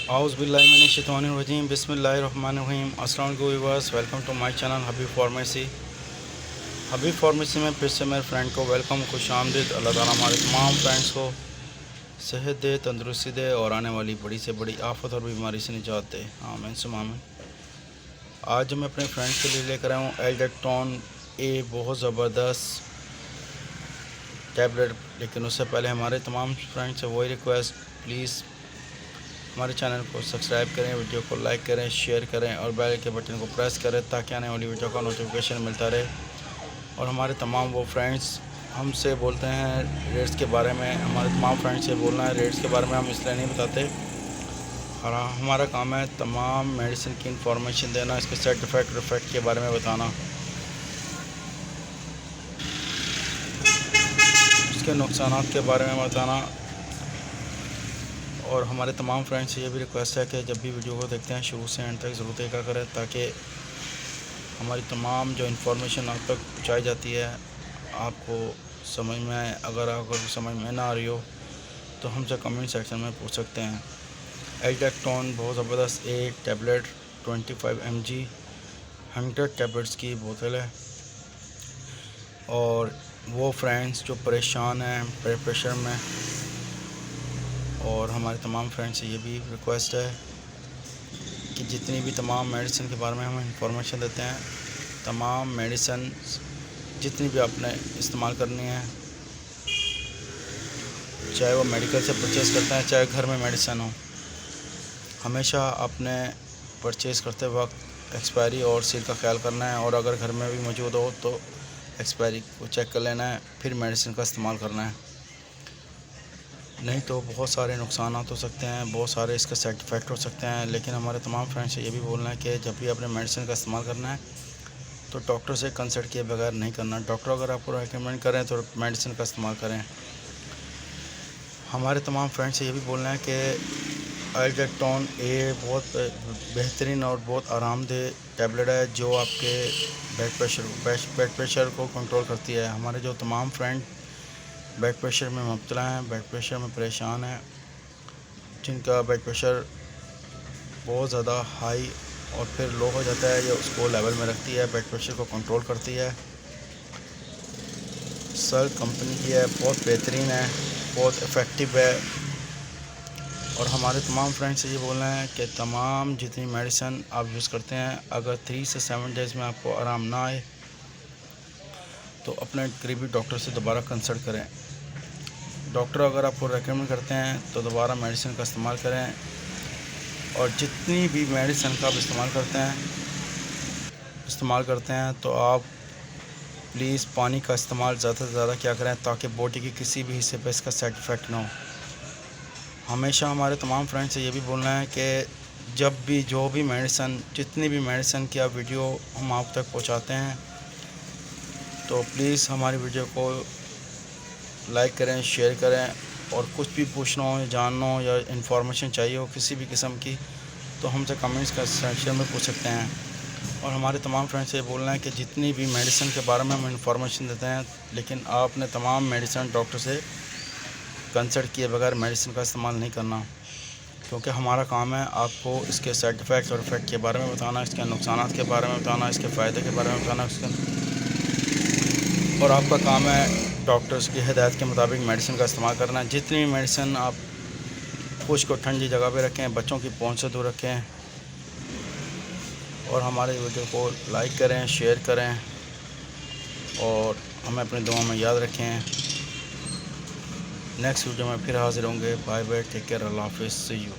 आउज़ुबिल्लाहिमिनश्शैतानिर्रजीम बिस्मिल्लाहिर्रहमानिर्रहीम। अस्सलाम वालेकुम viewers, welcome to my channel Habib pharmacy. Habib pharmacy में फिर से मेरे फ्रेंड को वेलकम, खुश आमदीद। अल्लाह ताला हमारे तमाम फ्रेंड्स को सेहत दे, तंदुरुस्ती दे और आने वाली बड़ी से बड़ी आफत और बीमारी से निजात दे, आमीन सुम्मा आमीन। आज मैं अपने फ्रेंड्स के लिए लेकर आया हूँ एल्डेक्टोन ए, बहुत ज़बरदस्त टैबलेट। लेकिन उससे पहले हमारे तमाम फ्रेंड्स से वही रिक्वेस्ट, प्लीज़ हमारे चैनल को सब्सक्राइब करें, वीडियो को लाइक करें, शेयर करें और बेल के बटन को प्रेस करें ताकि आने वाली वीडियो का नोटिफिकेशन मिलता रहे। और हमारे तमाम वो फ्रेंड्स हमसे बोलते हैं रेट्स के बारे में, हमारे तमाम फ्रेंड्स से बोलना है रेट्स के बारे में, हम इसलिए नहीं बताते। और हमारा काम है तमाम मेडिसिन की इंफॉर्मेशन देना, इसके साइड इफ़ेक्ट के बारे में बताना, उसके नुकसान के बारे में बताना। और हमारे तमाम फ्रेंड्स से ये भी रिक्वेस्ट है कि जब भी वीडियो को देखते हैं शुरू से एंड तक ज़रूर देखा करें ताकि हमारी तमाम जो इन्फॉर्मेशन आप तक पहुँचाई जाती है आपको समझ में आए। अगर समझ में ना आ रही हो तो हमसे कमेंट सेक्शन में पूछ सकते हैं। एल्डेक्टोन बहुत ज़बरदस्त एक टैबलेट 25 mg 100 टैबलेट्स की बोतल है। और वो फ्रेंड्स जो परेशान हैं ब्लड प्रेशर में, और हमारे तमाम फ्रेंड्स से ये भी रिक्वेस्ट है कि जितनी भी तमाम मेडिसिन के बारे में हम इंफॉर्मेशन देते हैं, तमाम मेडिसिन जितनी भी आपने इस्तेमाल करनी है, चाहे वो मेडिकल से परचेज़ करते हैं चाहे घर में मेडिसिन हो, हमेशा आपने परचेज़ करते वक्त एक्सपायरी और सील का ख्याल करना है। और अगर घर में भी मौजूद हो तो एक्सपायरी को चेक कर लेना है, फिर मेडिसिन का इस्तेमाल करना है। नहीं तो बहुत सारे नुकसान हो सकते हैं, बहुत सारे इसके साइड इफ़ेक्ट हो सकते हैं। लेकिन हमारे तमाम फ्रेंड्स से ये भी बोलना है कि जब भी आपने मेडिसिन का इस्तेमाल करना है तो डॉक्टर से कंसल्ट किए बगैर नहीं करना। डॉक्टर अगर आपको रेकमेंड करें तो मेडिसिन का इस्तेमाल करें। हमारे तमाम फ्रेंड्स से ये भी बोलना है कि एल्डेक्टोन ए बहुत बेहतरीन और बहुत आरामदेह टैबलेट है जो आपके ब्लड प्रेशर को कंट्रोल करती है। हमारे जो तमाम फ्रेंड ब्लड प्रेशर में मुब्तला हैं, ब्लड प्रेशर में परेशान हैं, जिनका ब्लड प्रेशर बहुत ज़्यादा हाई और फिर लो हो जाता है, ये उसको लेवल में रखती है, ब्लड प्रेशर को कंट्रोल करती है। सर कंपनी की है, बहुत बेहतरीन है, बहुत इफ़ेक्टिव है। और हमारे तमाम फ्रेंड्स से ये बोलना है कि तमाम जितनी मेडिसिन आप यूज़ करते हैं, अगर 3 से 7 डेज़ में आपको आराम ना आए तो अपने करीबी डॉक्टर से दोबारा कंसल्ट करें। डॉक्टर अगर आपको रेकमेंड करते हैं तो दोबारा मेडिसिन का इस्तेमाल करें। और जितनी भी मेडिसिन का आप इस्तेमाल करते हैं तो आप प्लीज़ पानी का इस्तेमाल ज़्यादा से ज़्यादा क्या करें ताकि बॉडी के किसी भी हिस्से पर इसका साइड इफ़ेक्ट ना हो। हमेशा हमारे तमाम फ्रेंड्स से ये भी बोलना है कि जब भी जो भी मेडिसिन, जितनी भी मेडिसिन की आप वीडियो हम आप तक पहुँचाते हैं तो प्लीज़ हमारी वीडियो को लाइक करें, शेयर करें। और कुछ भी पूछना हो, जानना हो या इन्फॉर्मेशन चाहिए हो किसी भी किस्म की तो हमसे कमेंट्स का सेक्शन में पूछ सकते हैं। और हमारे तमाम फ्रेंड्स से बोलना है कि जितनी भी मेडिसिन के बारे में हम इंफॉर्मेशन देते हैं, लेकिन आपने तमाम मेडिसिन डॉक्टर से कंसल्ट किए बगैर मेडिसिन का इस्तेमाल नहीं करना, क्योंकि हमारा काम है आपको इसके साइड इफ़ेक्ट्स और इफ़ेक्ट के बारे में बताना, इसके नुकसान के बारे में बताना, इसके फ़ायदे के बारे में बताना। और आपका काम है डॉक्टर्स की हिदायत के मुताबिक मेडिसिन का इस्तेमाल करना। जितनी भी मेडिसिन आप खुश्क और ठंडी जगह पे रखें, बच्चों की पहुंच से दूर रखें। और हमारे वीडियो को लाइक करें, शेयर करें और हमें अपनी दुआ में याद रखें। नेक्स्ट वीडियो में फिर हाजिर होंगे। बाय बाय, टेक केयर, अल्लाह हाफिज़, सी यू।